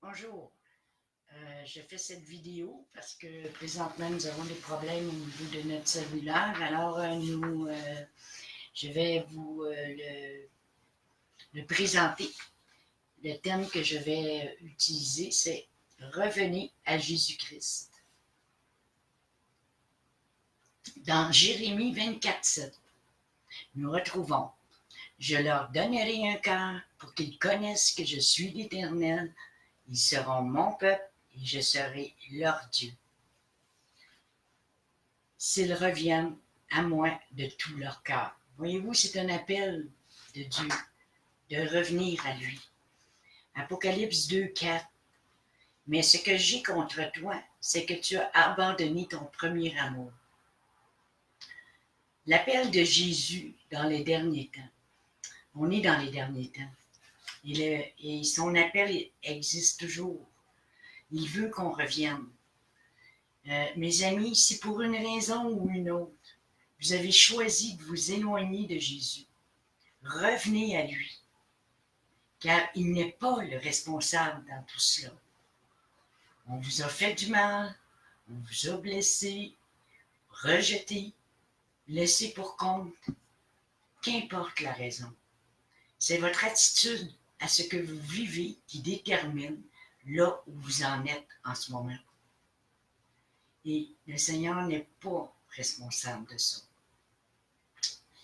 Bonjour. Je fais cette vidéo parce que présentement nous avons des problèmes au niveau de notre cellulaire. Alors je vais vous le présenter. Le thème que je vais utiliser, c'est Revenez à Jésus-Christ. Dans Jérémie 24:7, nous retrouvons: Je leur donnerai un cœur pour qu'ils connaissent que je suis l'Éternel. Ils seront mon peuple et je serai leur Dieu. S'ils reviennent à moi de tout leur cœur. Voyez-vous, c'est un appel de Dieu de revenir à lui. Apocalypse 2:4. Mais ce que j'ai contre toi, c'est que tu as abandonné ton premier amour. L'appel de Jésus dans les derniers temps. On est dans les derniers temps. Et son appel existe toujours. Il veut qu'on revienne. Mes amis, si pour une raison ou une autre, vous avez choisi de vous éloigner de Jésus, revenez à lui, car il n'est pas le responsable dans tout cela. On vous a fait du mal, on vous a blessé, rejeté, laissé pour compte, qu'importe la raison. C'est votre attitude à ce que vous vivez qui détermine là où vous en êtes en ce moment. Et le Seigneur n'est pas responsable de ça.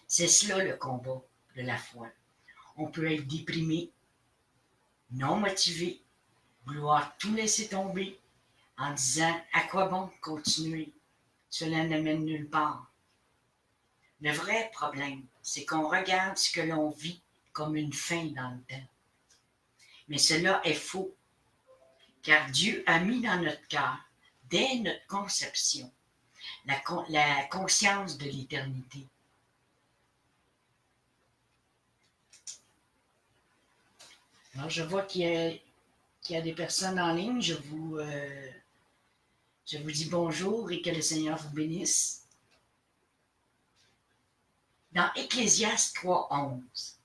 C'est cela le combat de la foi. On peut être déprimé, non motivé, vouloir tout laisser tomber en disant « À quoi bon continuer? Cela ne mène nulle part. » Le vrai problème, c'est qu'on regarde ce que l'on vit comme une fin dans le temps. Mais cela est faux, car Dieu a mis dans notre cœur, dès notre conception, la conscience de l'éternité. Alors, je vois qu'il y a des personnes en ligne. Je vous dis bonjour et que le Seigneur vous bénisse. Dans Ecclésiaste 3:11,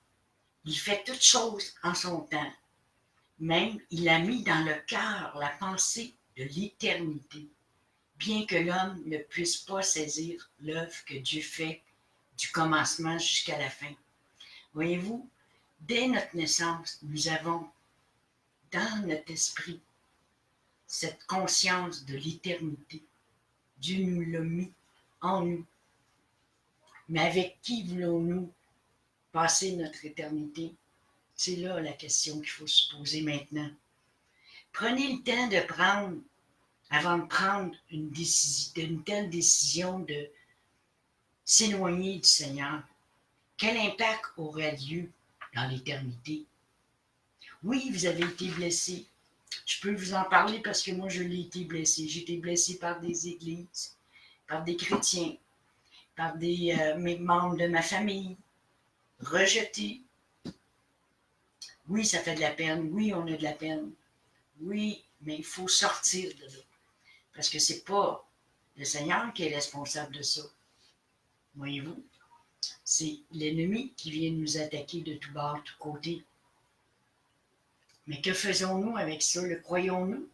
il fait toutes choses en son temps. Même, il a mis dans le cœur la pensée de l'éternité, bien que l'homme ne puisse pas saisir l'œuvre que Dieu fait du commencement jusqu'à la fin. Voyez-vous, dès notre naissance, nous avons dans notre esprit cette conscience de l'éternité. Dieu nous l'a mis en nous. Mais avec qui voulons-nous passer notre éternité? C'est là la question qu'il faut se poser maintenant. Prenez le temps de prendre, avant de prendre une telle décision de s'éloigner du Seigneur, quel impact aura lieu dans l'éternité? Oui, vous avez été blessé. Je peux vous en parler parce que moi, je l'ai été blessé. J'ai été blessé par des églises, par des chrétiens, par des membres de ma famille, rejeté. Oui, ça fait de la peine. Oui, on a de la peine. Oui, mais il faut sortir de là. Parce que c'est pas le Seigneur qui est responsable de ça. Voyez-vous? C'est l'ennemi qui vient nous attaquer de tous bords, de tous côtés. Mais que faisons-nous avec ça? Le croyons-nous?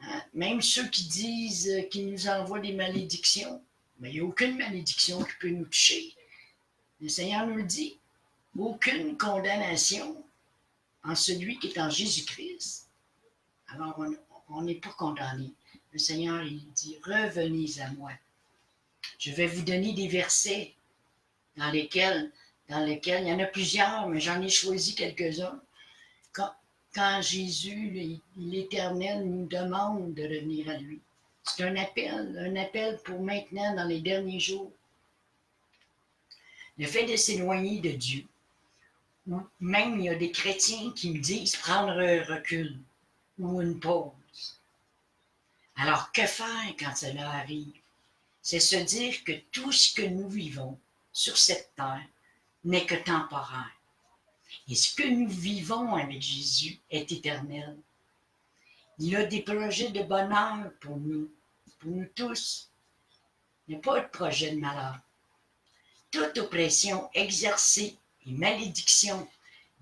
Hein? Même ceux qui disent qu'ils nous envoient des malédictions, mais il n'y a aucune malédiction qui peut nous toucher. Le Seigneur nous le dit. Aucune condamnation en celui qui est en Jésus-Christ. Alors, on n'est pas condamné. Le Seigneur, il dit, revenez à moi. Je vais vous donner des versets dans lesquels il y en a plusieurs, mais j'en ai choisi quelques-uns. Quand Jésus, l'Éternel, nous demande de revenir à lui. C'est un appel pour maintenant, dans les derniers jours. Le fait de s'éloigner de Dieu, même il y a des chrétiens qui me disent prendre un recul ou une pause. Alors, que faire quand cela arrive? C'est se dire que tout ce que nous vivons sur cette terre n'est que temporaire. Et ce que nous vivons avec Jésus est éternel. Il a des projets de bonheur pour nous tous. Il n'y a pas de projet de malheur. Toute oppression exercée et malédiction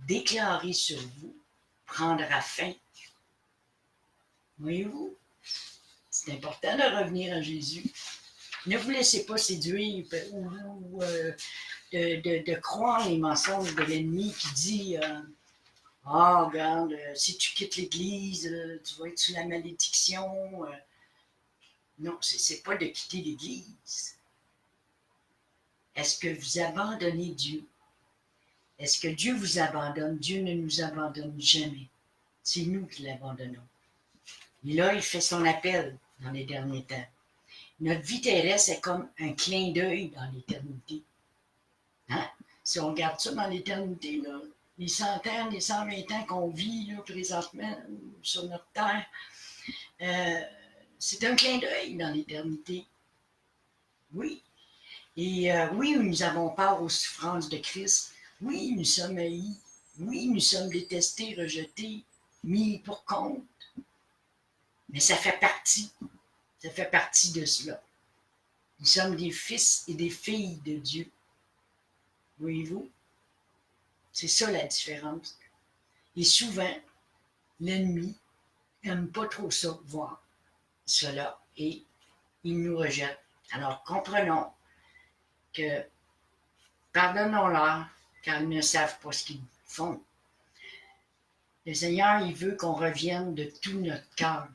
déclarée sur vous prendra fin Voyez-vous, c'est important de revenir à Jésus. Ne vous laissez pas séduire ou de croire les mensonges de l'ennemi qui dit ah, regarde, si tu quittes l'Église, tu vas être sous la malédiction. Non, c'est pas de quitter l'Église. Est-ce que vous abandonnez Dieu? Est-ce que Dieu vous abandonne? Dieu ne nous abandonne jamais. C'est nous qui l'abandonnons. Et là, il fait son appel dans les derniers temps. Notre vie terrestre est comme un clin d'œil dans l'éternité. Hein? Si on regarde ça dans l'éternité, là, les 100 ans, les 120 ans qu'on vit là, présentement sur notre terre, c'est un clin d'œil dans l'éternité. Oui. Et oui, nous avons peur aux souffrances de Christ. Oui, nous sommes haïs. Oui, nous sommes détestés, rejetés, mis pour compte. Mais ça fait partie. Ça fait partie de cela. Nous sommes des fils et des filles de Dieu. Voyez-vous? C'est ça la différence. Et souvent, l'ennemi n'aime pas trop ça, voir cela, et il nous rejette. Alors comprenons que pardonnons-leur, car ils ne savent pas ce qu'ils font. Le Seigneur, il veut qu'on revienne de tout notre cœur.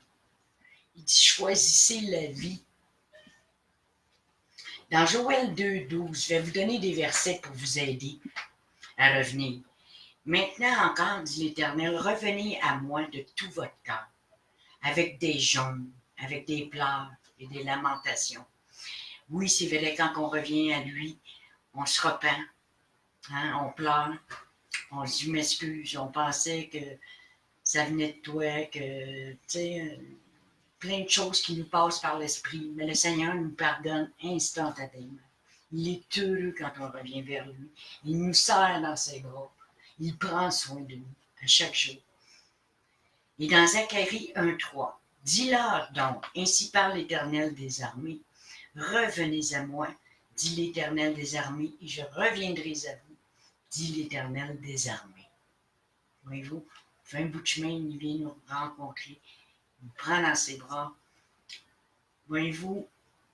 Il dit, choisissez la vie. Dans Joël 2,12, je vais vous donner des versets pour vous aider à revenir. Maintenant encore, dit l'Éternel, revenez à moi de tout votre cœur, avec des jeûnes, avec des pleurs et des lamentations. Oui, c'est vrai, quand on revient à lui, on se repent, hein, on pleure, on se dit, m'excuse, on pensait que ça venait de toi, que, tu sais, plein de choses qui nous passent par l'esprit, mais le Seigneur nous pardonne instantanément. Il est heureux quand on revient vers lui. Il nous serre dans ses bras. Il prend soin de nous à chaque jour. Et dans Zacharie 1,3, dis-leur donc, ainsi parle l'Éternel des armées, revenez à moi, dit l'Éternel des armées, et je reviendrai à vous, dit l'Éternel des armées. Voyez-vous, fait un bout de chemin, il vient nous rencontrer, il nous prend dans ses bras. Voyez-vous,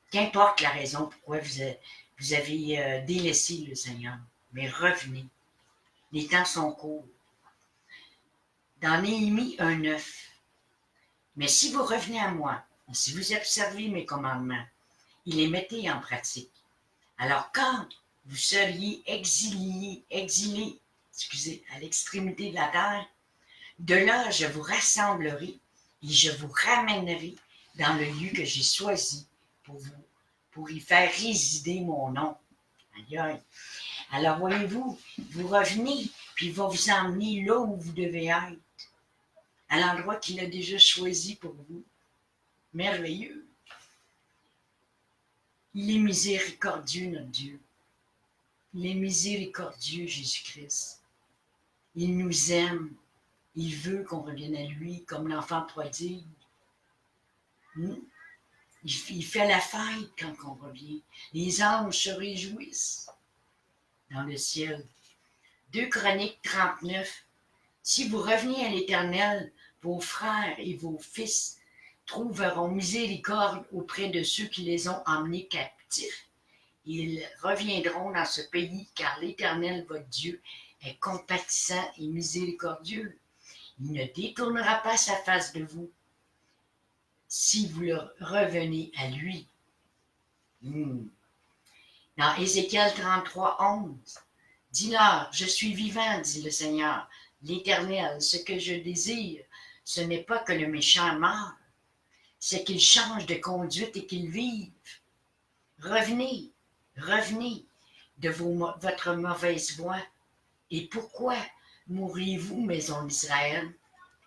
qu'importe la raison pourquoi vous avez délaissé le Seigneur, mais revenez. Les temps sont courts. Dans Néhémie 1,9, mais si vous revenez à moi, et si vous observez mes commandements, et les mettez en pratique, alors quand vous seriez exilés, à l'extrémité de la terre, de là je vous rassemblerai et je vous ramènerai dans le lieu que j'ai choisi pour vous, pour y faire résider mon nom. Aïe, aïe. Alors voyez-vous, vous revenez, puis il va vous emmener là où vous devez être, à l'endroit qu'il a déjà choisi pour vous. Merveilleux. Il est miséricordieux, notre Dieu. Il est miséricordieux, Jésus-Christ. Il nous aime. Il veut qu'on revienne à lui comme l'enfant prodigue. Il fait la fête quand on revient. Les anges se réjouissent dans le ciel. 2 Chroniques 39. Si vous revenez à l'Éternel, vos frères et vos fils trouveront miséricorde auprès de ceux qui les ont emmenés captifs. Ils reviendront dans ce pays, car l'Éternel, votre Dieu, est compatissant et miséricordieux. Il ne détournera pas sa face de vous si vous revenez à lui. Dans Ézéchiel 33,11, dis-leur, je suis vivant, dit le Seigneur, l'Éternel, ce que je désire, ce n'est pas que le méchant meure, c'est qu'il change de conduite et qu'il vive. Revenez de votre mauvaise voie. Et pourquoi mourriez-vous, maison d'Israël?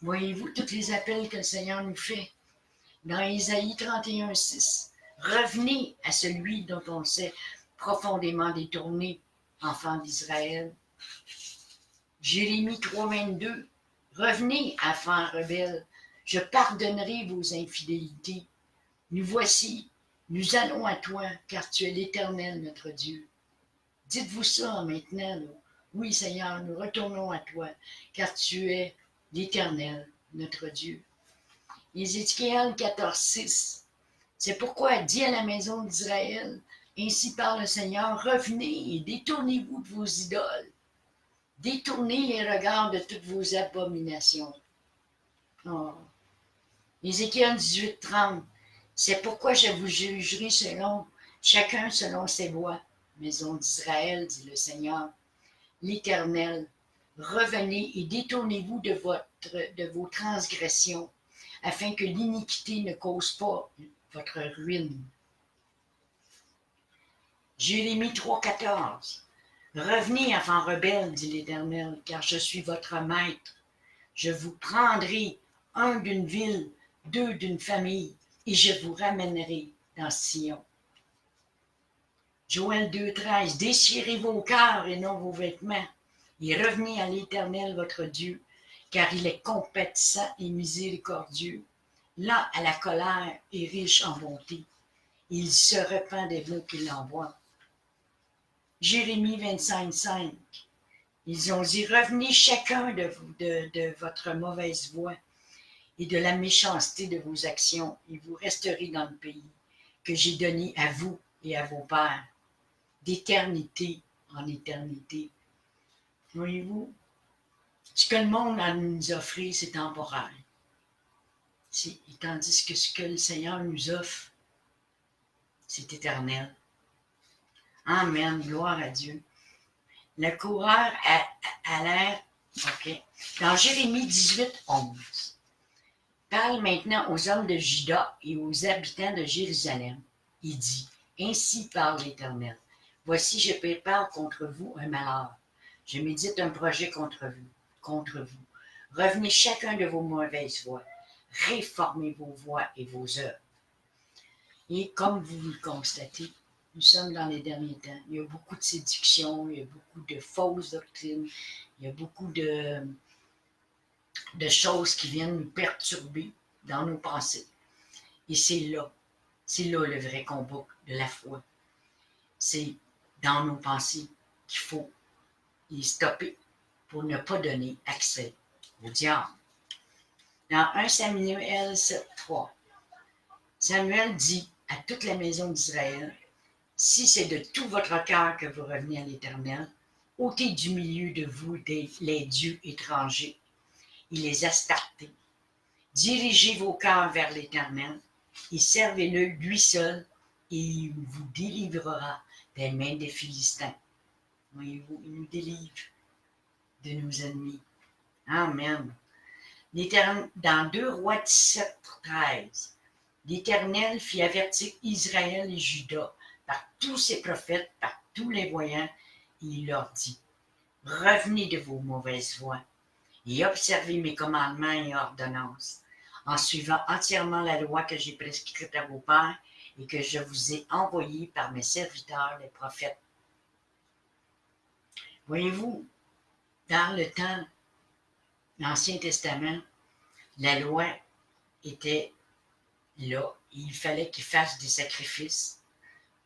Voyez-vous tous les appels que le Seigneur nous fait. Dans Ésaïe 31,6, revenez à celui dont on s'est profondément détourné, enfants d'Israël. Jérémie 3,22, revenez, enfants rebelles, je pardonnerai vos infidélités. Nous voici, nous allons à toi, car tu es l'Éternel, notre Dieu. Dites-vous ça maintenant, là. Oui, Seigneur, nous retournons à toi, car tu es l'Éternel, notre Dieu. Ézéchiel 14:6. C'est pourquoi dis à la maison d'Israël, ainsi parle le Seigneur, revenez et détournez-vous de vos idoles. Détournez les regards de toutes vos abominations. Oh. Ézéchiel 18:30. C'est pourquoi je vous jugerai chacun selon ses voies. Maison d'Israël, dit le Seigneur, l'Éternel. Revenez et détournez-vous de vos transgressions, afin que l'iniquité ne cause pas votre ruine. Jérémie 3:14. Revenez, enfants rebelles, dit l'Éternel, car je suis votre maître. Je vous prendrai un d'une ville, deux d'une famille, et je vous ramènerai dans Sion. Joël 2:13. Déchirez vos cœurs et non vos vêtements, et revenez à l'Éternel votre Dieu, car il est compatissant et miséricordieux, lent à la colère et riche en bonté. Il se repent des mots qu'il envoie. Jérémie 25:5. Ils ont dit, revenez chacun de votre mauvaise voie et de la méchanceté de vos actions, et vous resterez dans le pays que j'ai donné à vous et à vos pères, d'éternité en éternité. Voyez-vous, ce que le monde a à nous offrir, c'est temporaire. Tandis que ce que le Seigneur nous offre, c'est éternel. Amen, gloire à Dieu. Le coureur a l'air, ok. Dans Jérémie 18:11, parle maintenant aux hommes de Juda et aux habitants de Jérusalem. Il dit, ainsi parle l'Éternel. Voici, je prépare contre vous un malheur. Je médite un projet contre vous. Revenez chacun de vos mauvaises voies. Réformez vos voies et vos œuvres. Et comme vous le constatez, nous sommes dans les derniers temps. Il y a beaucoup de séduction, il y a beaucoup de fausses doctrines, il y a beaucoup de choses qui viennent nous perturber dans nos pensées. Et c'est là le vrai combat de la foi. C'est dans nos pensées qu'il faut les stopper pour ne pas donner accès au diable. Dans 1 Samuel 7:3, Samuel dit à toute la maison d'Israël, si c'est de tout votre cœur que vous revenez à l'Éternel, ôtez du milieu de vous les dieux étrangers et les astartés. Dirigez vos cœurs vers l'Éternel et servez-le lui seul, et il vous délivrera des mains des Philistins. Voyez-vous, il nous délivre de nos ennemis. Amen. Dans 2 Rois 17:13, l'Éternel fit avertir Israël et Juda par tous ses prophètes, par tous les voyants, et il leur dit, revenez de vos mauvaises voies et observez mes commandements et ordonnances, en suivant entièrement la loi que j'ai prescrite à vos pères et que je vous ai envoyée par mes serviteurs, les prophètes. Voyez-vous, dans le temps, l'Ancien Testament, la loi était là, et il fallait qu'ils fassent des sacrifices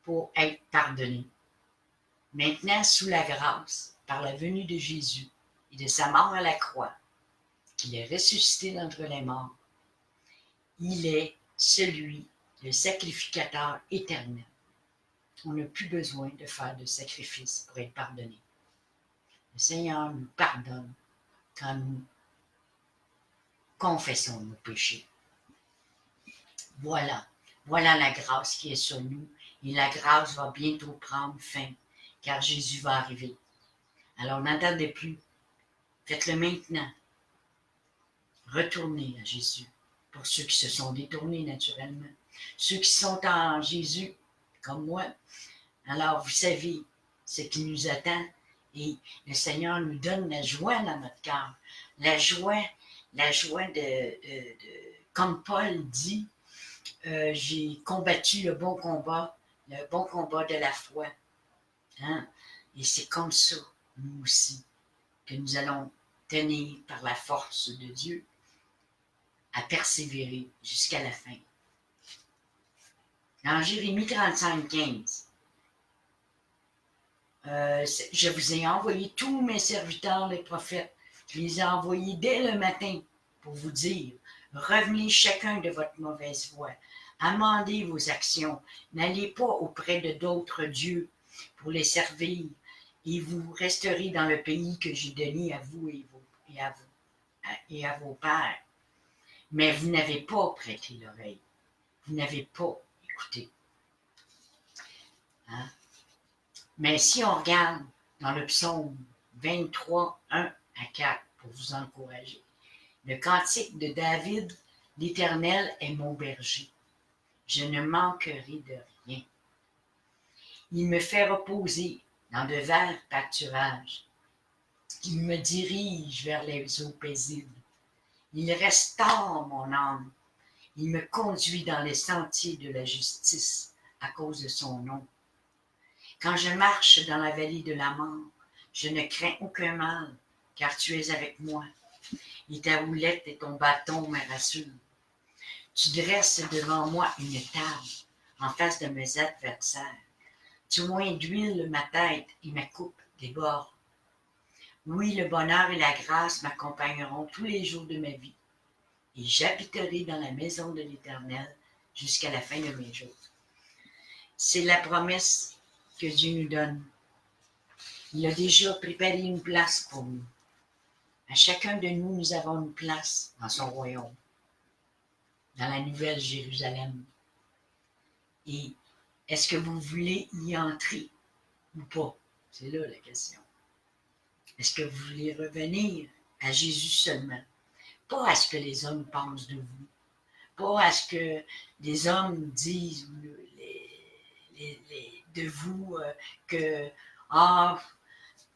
pour être pardonnés. Maintenant, sous la grâce, par la venue de Jésus et de sa mort à la croix, qu'il est ressuscité d'entre les morts, il est celui, le sacrificateur éternel. On n'a plus besoin de faire de sacrifices pour être pardonné. Le Seigneur nous pardonne quand nous confessons nos péchés. Voilà la grâce qui est sur nous, et la grâce va bientôt prendre fin, car Jésus va arriver. Alors n'attendez plus, faites-le maintenant. Retournez à Jésus, pour ceux qui se sont détournés naturellement. Ceux qui sont en Jésus, comme moi, alors vous savez ce qui nous attend, et le Seigneur nous donne la joie dans notre cœur. La joie comme Paul dit, j'ai combattu le bon combat de la foi. Hein? Et c'est comme ça, nous aussi, que nous allons tenir par la force de Dieu à persévérer jusqu'à la fin. Dans Jérémie 35:15, je vous ai envoyé tous mes serviteurs, les prophètes. Je les ai envoyés dès le matin pour vous dire, Revenez chacun de votre mauvaise voie. Amendez vos actions. N'allez pas auprès de d'autres dieux pour les servir, et vous resterez dans le pays que j'ai donné à vous et à vos pères. Mais vous n'avez pas prêté l'oreille. Vous n'avez pas écouté. Hein? Mais si on regarde dans le psaume 23, 1 à 4, pour vous encourager, le cantique de David, l'Éternel est mon berger. Je ne manquerai de rien. Il me fait reposer dans de verts pâturages. Il me dirige vers les eaux paisibles. Il restaure mon âme. Il me conduit dans les sentiers de la justice à cause de son nom. Quand je marche dans la vallée de la mort, je ne crains aucun mal, car tu es avec moi. Et ta houlette et ton bâton me rassurent. Tu dresses devant moi une table en face de mes adversaires. Tu oins d'huile ma tête et ma coupe déborde. Oui, le bonheur et la grâce m'accompagneront tous les jours de ma vie, et j'habiterai dans la maison de l'Éternel jusqu'à la fin de mes jours. C'est la promesse que Dieu nous donne. Il a déjà préparé une place pour nous. À chacun de nous, nous avons une place dans son royaume, dans la nouvelle Jérusalem. Et est-ce que vous voulez y entrer ou pas? C'est là la question. Est-ce que vous voulez revenir à Jésus seulement? Pas à ce que les hommes pensent de vous. Pas à ce que les hommes disent de vous que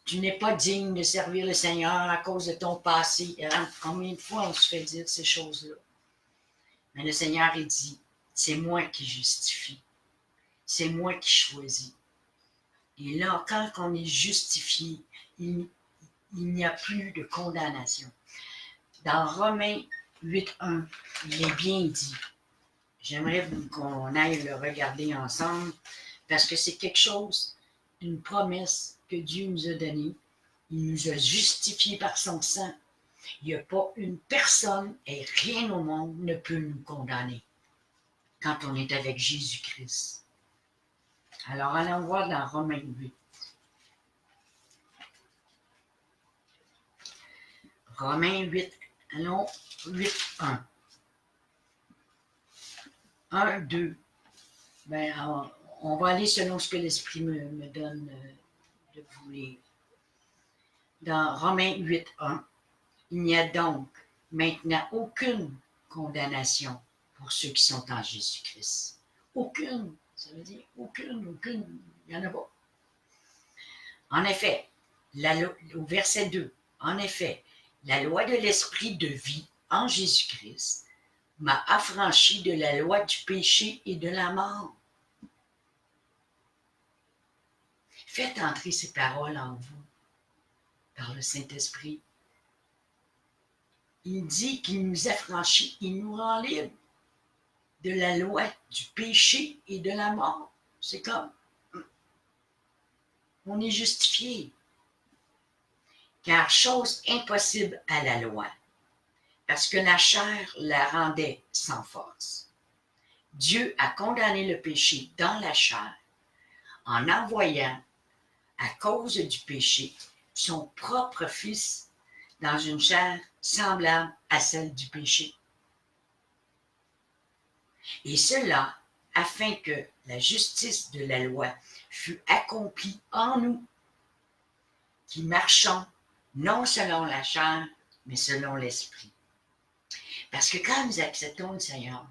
tu n'es pas digne de servir le Seigneur à cause de ton passé. Combien de fois on se fait dire ces choses-là? Mais le Seigneur, il dit, c'est moi qui justifie. C'est moi qui choisis. Et là, quand on est justifié, il n'y a plus de condamnation. Dans Romains 8.1, il est bien dit. J'aimerais qu'on aille le regarder ensemble parce que c'est quelque chose, une promesse que Dieu nous a donnée. Il nous a justifiés par son sang. Il n'y a pas une personne et rien au monde ne peut nous condamner quand on est avec Jésus-Christ. Alors, allons voir dans Romains 8. Romains 8, allons, 8, 1. 1, 2. Ben, on va aller selon ce que l'Esprit me donne de vous lire. Dans Romains 8, 1, il n'y a donc maintenant aucune condamnation pour ceux qui sont en Jésus-Christ. Aucune, ça veut dire aucune, il n'y en a pas. En effet, au verset 2, en effet, la loi de l'Esprit de vie en Jésus-Christ m'a affranchi de la loi du péché et de la mort. Faites entrer ces paroles en vous par le Saint-Esprit. Il dit qu'il nous affranchit, il nous rend libres de la loi du péché et de la mort. C'est comme, on est justifié. Car chose impossible à la loi, parce que la chair la rendait sans force. Dieu a condamné le péché dans la chair en envoyant, à cause du péché, son propre Fils dans une chair semblable à celle du péché. Et cela afin que la justice de la loi fût accomplie en nous, qui marchons non selon la chair, mais selon l'Esprit. Parce que quand nous acceptons le Seigneur,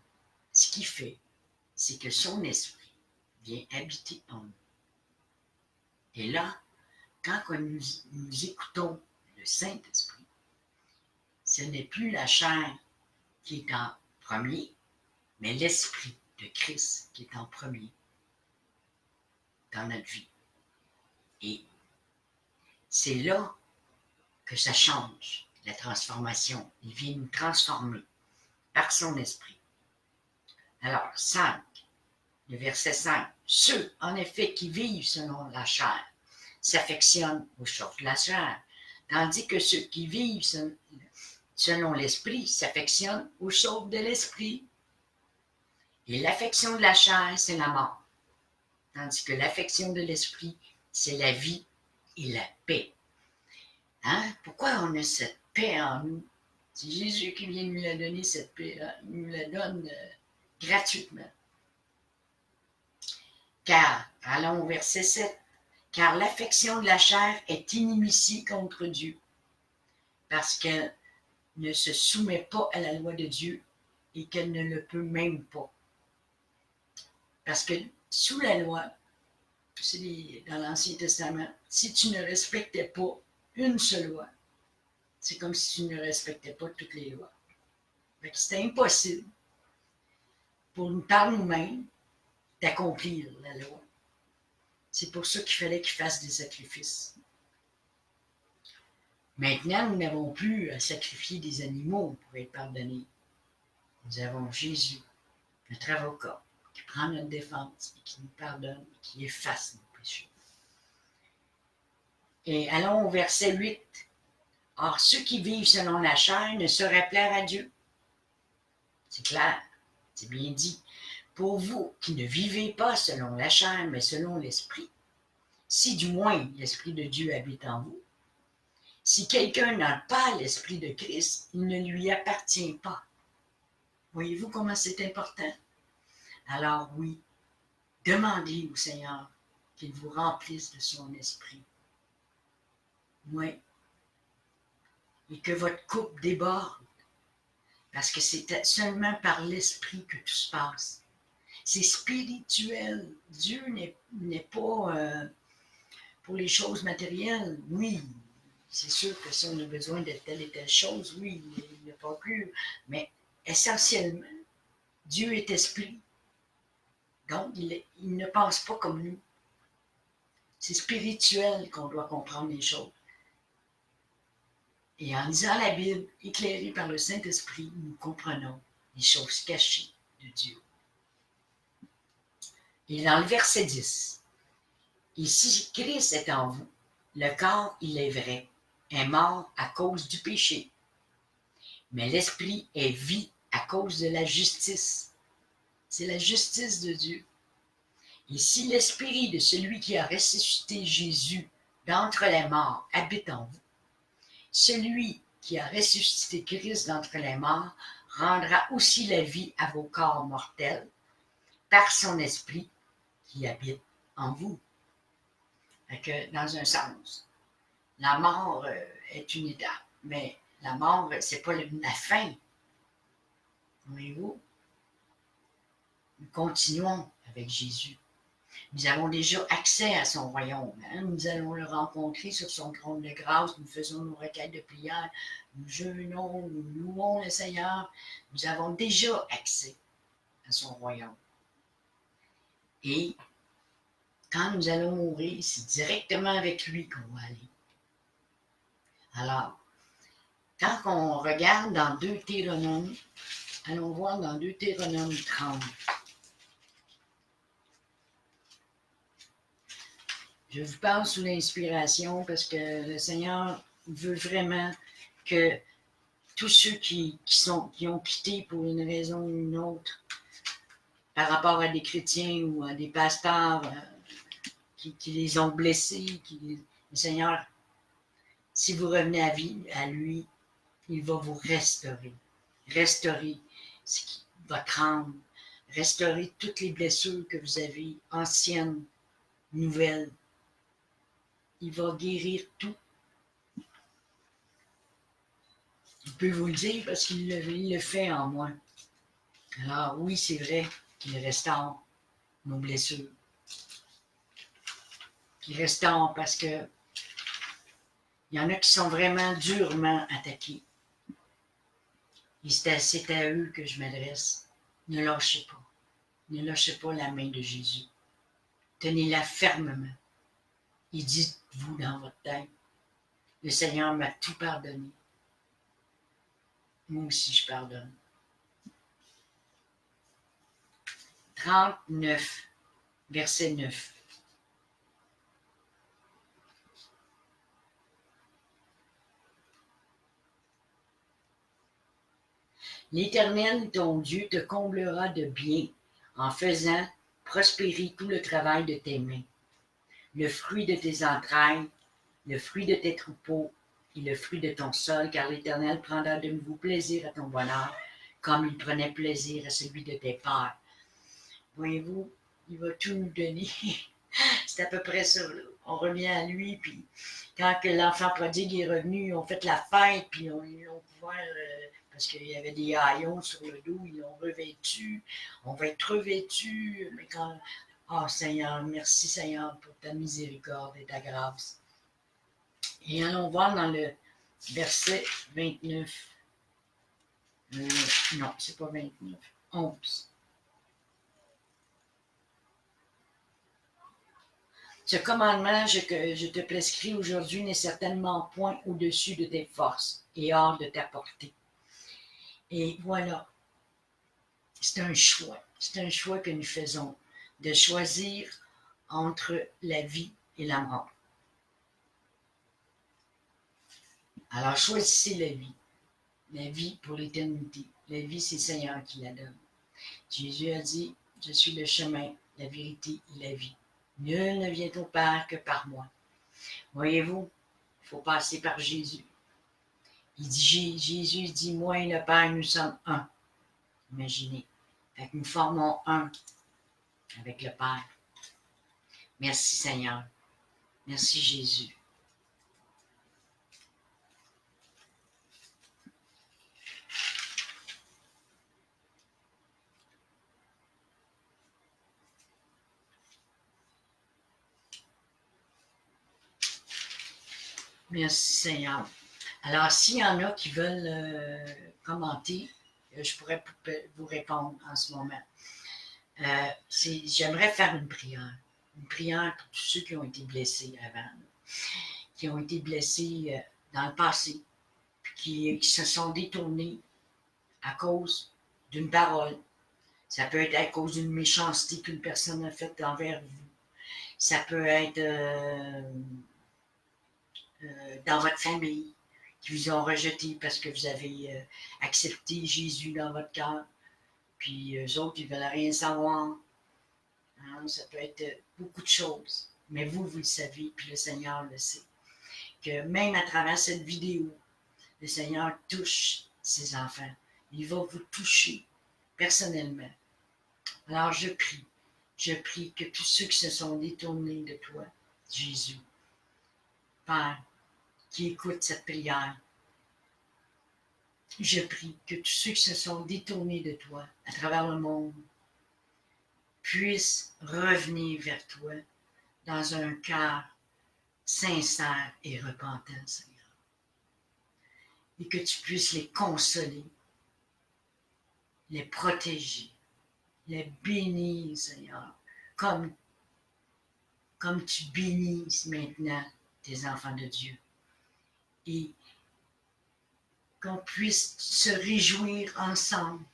ce qu'il fait, c'est que son Esprit vient habiter en nous. Et là, quand nous écoutons le Saint-Esprit, ce n'est plus la chair qui est en premier, mais l'Esprit de Christ qui est en premier dans notre vie. Et c'est là que ça change, la transformation. Il vient nous transformer par son esprit. Alors, 5, le verset 5. Ceux, en effet, qui vivent selon la chair s'affectionnent aux choses de la chair, tandis que ceux qui vivent selon l'esprit, s'affectionne aux choses de l'esprit. Et l'affection de la chair, c'est la mort. Tandis que l'affection de l'esprit, c'est la vie et la paix. Hein? Pourquoi on a cette paix en nous? C'est Jésus qui vient nous la donner, cette paix. Il nous la donne gratuitement. Car, allons au verset 7, car l'affection de la chair est inimitié contre Dieu, parce qu'elle ne se soumet pas à la loi de Dieu et qu'elle ne le peut même pas. Parce que sous la loi, c'est dans l'Ancien Testament, si tu ne respectais pas une seule loi, c'est comme si tu ne respectais pas toutes les lois. C'était impossible par nous-mêmes d'accomplir la loi. C'est pour ça qu'il fallait qu'il fasse des sacrifices. Maintenant, nous n'avons plus à sacrifier des animaux pour être pardonnés. Nous avons Jésus, notre avocat, qui prend notre défense et qui nous pardonne et qui efface nos péchés. Et allons au verset 8. Or, ceux qui vivent selon la chair ne sauraient plaire à Dieu. C'est clair, c'est bien dit. Pour vous qui ne vivez pas selon la chair, mais selon l'esprit, si du moins l'Esprit de Dieu habite en vous, si quelqu'un n'a pas l'Esprit de Christ, il ne lui appartient pas. Voyez-vous comment c'est important? Alors oui, demandez au Seigneur qu'il vous remplisse de son esprit. Oui. Et que votre coupe déborde. Parce que c'est seulement par l'esprit que tout se passe. C'est spirituel. Dieu n'est pas pour les choses matérielles. Oui, c'est sûr que si on a besoin de telle et telle chose, oui, il n'est pas plus. Mais essentiellement, Dieu est esprit. Donc, il ne pense pas comme nous. C'est spirituel qu'on doit comprendre les choses. Et en lisant la Bible, éclairée par le Saint-Esprit, nous comprenons les choses cachées de Dieu. Et dans le verset 10, « Et si Christ est en vous, le corps, il est vrai, est mort à cause du péché, mais l'esprit est vie à cause de la justice. » C'est la justice de Dieu. Et si l'esprit de celui qui a ressuscité Jésus d'entre les morts habite en vous, celui qui a ressuscité Christ d'entre les morts rendra aussi la vie à vos corps mortels par son esprit qui habite en vous. Fait que, dans un sens, la mort est une étape, mais la mort, c'est pas la fin. Voyez-vous? Nous continuons avec Jésus. Nous avons déjà accès à son royaume. Hein? Nous allons le rencontrer sur son trône de grâce. Nous faisons nos requêtes de prière. Nous jeûnons, nous louons le Seigneur. Nous avons déjà accès à son royaume. Et quand nous allons mourir, c'est directement avec lui qu'on va aller. Alors, quand on regarde dans Deutéronome, allons voir dans Deutéronome 30. Je vous parle sous l'inspiration parce que le Seigneur veut vraiment que tous ceux qui ont quitté pour une raison ou une autre, par rapport à des chrétiens ou à des pasteurs qui les ont blessés, le Seigneur, si vous revenez à lui, il va vous restaurer. Restaurer votre âme, restaurer toutes les blessures que vous avez, anciennes, nouvelles. Il va guérir tout. Je peux vous le dire parce qu'il le fait en moi. Alors oui, c'est vrai qu'il restaure nos blessures. Qu'il restaure parce que il y en a qui sont vraiment durement attaqués. Et c'est à eux que je m'adresse. Ne lâchez pas. Ne lâchez pas la main de Jésus. Tenez-la fermement. Et dites-vous dans votre tête, le Seigneur m'a tout pardonné. Moi aussi, je pardonne. 39, verset 9. L'Éternel, ton Dieu, te comblera de bien en faisant prospérer tout le travail de tes mains, le fruit de tes entrailles, le fruit de tes troupeaux et le fruit de ton sol, car l'Éternel prendra de nouveau plaisir à ton bonheur, comme il prenait plaisir à celui de tes pères. Voyez-vous, il va tout nous donner. C'est à peu près ça, là. On revient à lui, puis quand que l'enfant prodigue est revenu, on fait la fête, puis ils l'ont couvert, parce qu'il y avait des haillons sur le dos, ils l'ont revêtu. On va être revêtu, mais quand... Ah, Seigneur, merci Seigneur pour ta miséricorde et ta grâce. Et allons voir dans le verset 29. Non, c'est pas 29, 11. Ce commandement que je te prescris aujourd'hui n'est certainement point au-dessus de tes forces et hors de ta portée. Et voilà, c'est un choix. C'est un choix que nous faisons, de choisir entre la vie et la mort. Alors choisissez la vie pour l'éternité. La vie, c'est le Seigneur qui la donne. Jésus a dit, je suis le chemin, la vérité et la vie. Nul ne vient au Père que par moi. Voyez-vous, il faut passer par Jésus. Jésus dit, moi et le Père, nous sommes un. Imaginez. Fait que nous formons un avec le Père. Merci Seigneur. Merci Jésus. Merci Seigneur. Alors, s'il y en a qui veulent commenter, je pourrais vous répondre en ce moment. J'aimerais faire une prière. Une prière pour tous ceux qui ont été blessés avant, qui ont été blessés dans le passé, puis qui se sont détournés à cause d'une parole. Ça peut être à cause d'une méchanceté qu'une personne a faite envers vous. Ça peut être dans votre famille qui vous ont rejeté parce que vous avez accepté Jésus dans votre cœur. Puis eux autres, ils ne veulent rien savoir. Hein? Ça peut être beaucoup de choses. Mais vous le savez, puis le Seigneur le sait. Que même à travers cette vidéo, le Seigneur touche ses enfants. Il va vous toucher personnellement. Alors je prie que tous ceux qui se sont détournés de toi, Jésus, Père, qui écoutent cette prière, je prie que tous ceux qui se sont détournés de toi à travers le monde puissent revenir vers toi dans un cœur sincère et repentant, Seigneur. Et que tu puisses les consoler, les protéger, les bénir, Seigneur, comme tu bénis maintenant tes enfants de Dieu. Et qu'on puisse se réjouir ensemble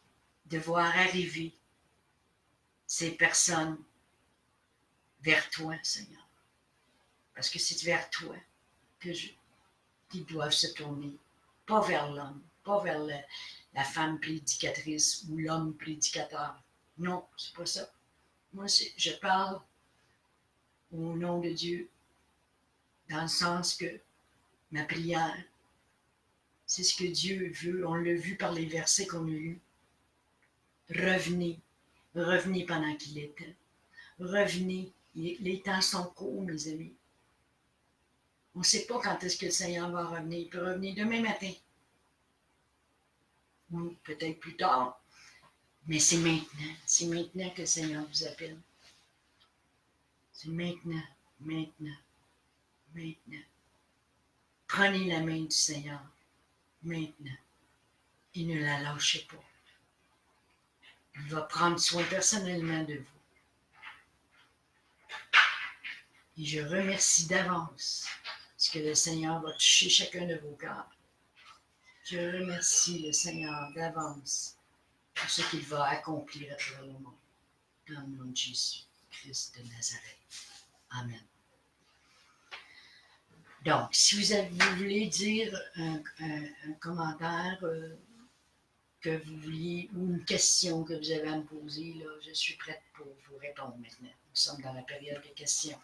de voir arriver ces personnes vers toi, Seigneur. Parce que c'est vers toi qu'ils doivent se tourner, pas vers l'homme, pas vers la femme prédicatrice ou l'homme prédicateur. Non, c'est pas ça. Moi, je parle au nom de Dieu, dans le sens que ma prière, c'est ce que Dieu veut. On l'a vu par les versets qu'on a eus. Revenez pendant qu'il est temps. Revenez. Les temps sont courts, mes amis. On ne sait pas quand est-ce que le Seigneur va revenir. Il peut revenir demain matin. Ou peut-être plus tard. Mais c'est maintenant. C'est maintenant que le Seigneur vous appelle. C'est maintenant. Prenez la main du Seigneur. Maintenant. Et ne la lâchez pas. Il va prendre soin personnellement de vous. Et je remercie d'avance parce que le Seigneur va toucher chacun de vos cœurs. Je remercie le Seigneur d'avance pour ce qu'il va accomplir à travers le monde. Dans le nom de Jésus, Christ de Nazareth. Amen. Donc, si vous voulez dire un commentaire, que vous vouliez, ou une question que vous avez à me poser, là, je suis prête pour vous répondre maintenant. Nous sommes dans la période de questions.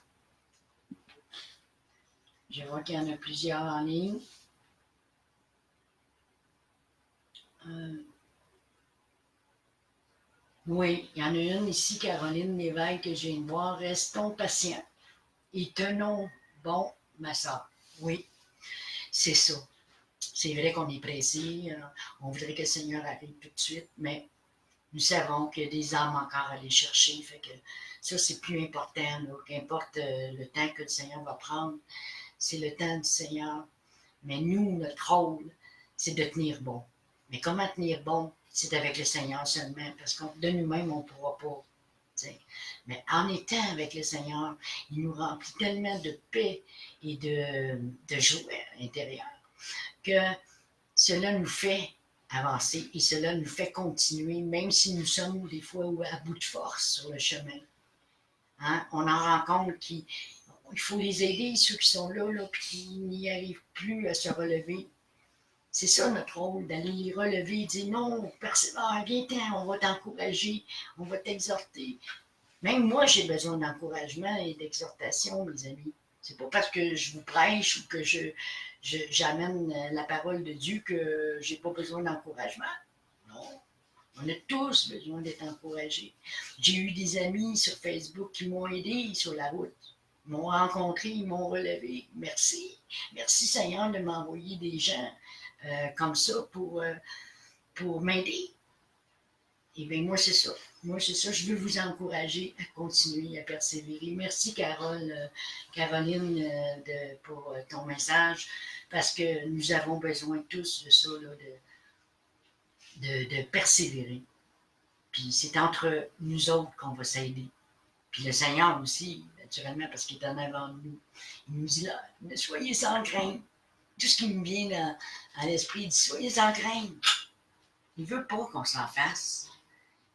Je vois qu'il y en a plusieurs en ligne. Oui, il y en a une ici, Caroline Lévesque, que je viens de voir. Restons patients et tenons bon, ma soeur. Oui, c'est ça. C'est vrai qu'on est pressé. On voudrait que le Seigneur arrive tout de suite, mais nous savons qu'il y a des âmes encore à aller chercher. Fait que ça, c'est plus important. Qu'importe le temps que le Seigneur va prendre, c'est le temps du Seigneur. Mais nous, notre rôle, c'est de tenir bon. Mais comment tenir bon? C'est avec le Seigneur seulement, parce que de nous-mêmes, on ne pourra pas. T'sais. Mais en étant avec le Seigneur, il nous remplit tellement de paix et de joie intérieure que cela nous fait avancer et cela nous fait continuer, même si nous sommes des fois à bout de force sur le chemin. Hein? On en rencontre qui, il faut les aider, ceux qui sont là, puis qui n'y arrivent plus à se relever. C'est ça notre rôle, d'aller les relever et dire non, persévère, viens-t'en, on va t'encourager, on va t'exhorter. Même moi, j'ai besoin d'encouragement et d'exhortation, mes amis. C'est pas parce que je vous prêche ou que j'amène la parole de Dieu que j'ai pas besoin d'encouragement. Non. On a tous besoin d'être encouragés. J'ai eu des amis sur Facebook qui m'ont aidé sur la route. Ils m'ont rencontré, ils m'ont relevé. Merci. Merci Seigneur de m'envoyer des gens comme ça pour m'aider. Et bien, moi, c'est ça. Moi, c'est ça. Je veux vous encourager à continuer à persévérer. Merci, Caroline, pour ton message, parce que nous avons besoin tous de ça, là, de persévérer. Puis c'est entre nous autres qu'on va s'aider. Puis le Seigneur aussi, naturellement, parce qu'il est en avant de nous. Il nous dit là, ne soyez sans crainte. Tout ce qui me vient à l'esprit, il dit soyez sans crainte. Il ne veut pas qu'on s'en fasse.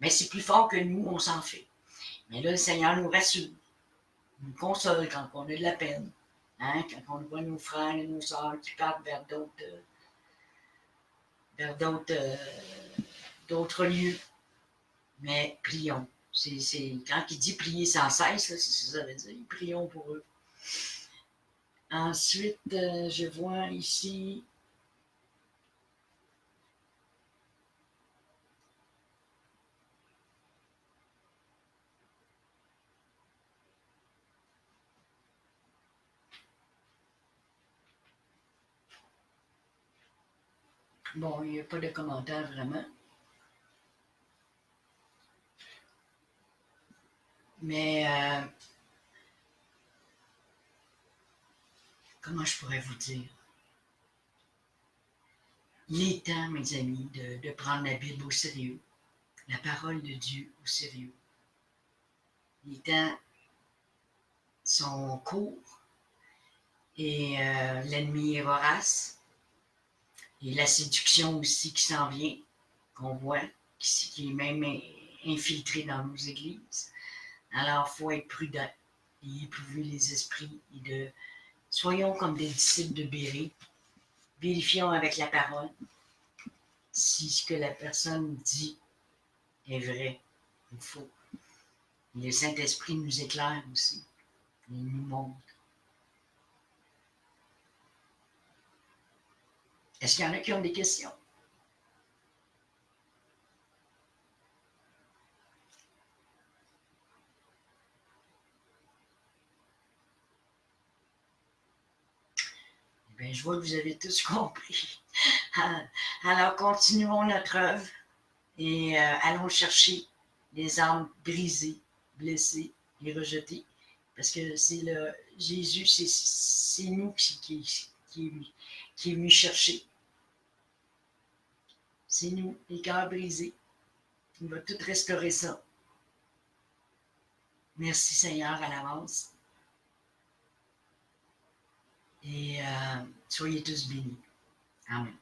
Mais c'est plus fort que nous, on s'en fait. Mais là, le Seigneur nous rassure, nous console quand on a de la peine. Hein? Quand on voit nos frères et nos sœurs qui partent vers d'autres lieux. Mais prions. Quand il dit prier sans cesse, là, c'est ça que ça veut dire. Prions pour eux. Ensuite, je vois ici. Bon, il n'y a pas de commentaire vraiment. Mais comment je pourrais vous dire? Il est temps, mes amis, de prendre la Bible au sérieux, la parole de Dieu au sérieux. Les temps sont courts et l'ennemi est vorace. Et la séduction aussi qui s'en vient, qu'on voit, qui est même infiltrée dans nos églises. Alors, il faut être prudent et éprouver les esprits soyons comme des disciples de Bérée. Vérifions avec la parole si ce que la personne dit est vrai ou faux. Et le Saint-Esprit nous éclaire aussi. Il nous montre. Est-ce qu'il y en a qui ont des questions? Bien, je vois que vous avez tous compris. Alors, continuons notre œuvre et allons chercher les âmes brisées, blessées et rejetées. Parce que c'est le Jésus, c'est nous qui est venu chercher. C'est nous, les cœurs brisés. Il va tout restaurer ça. Merci Seigneur à l'avance. Et soyez tous bénis. Amen.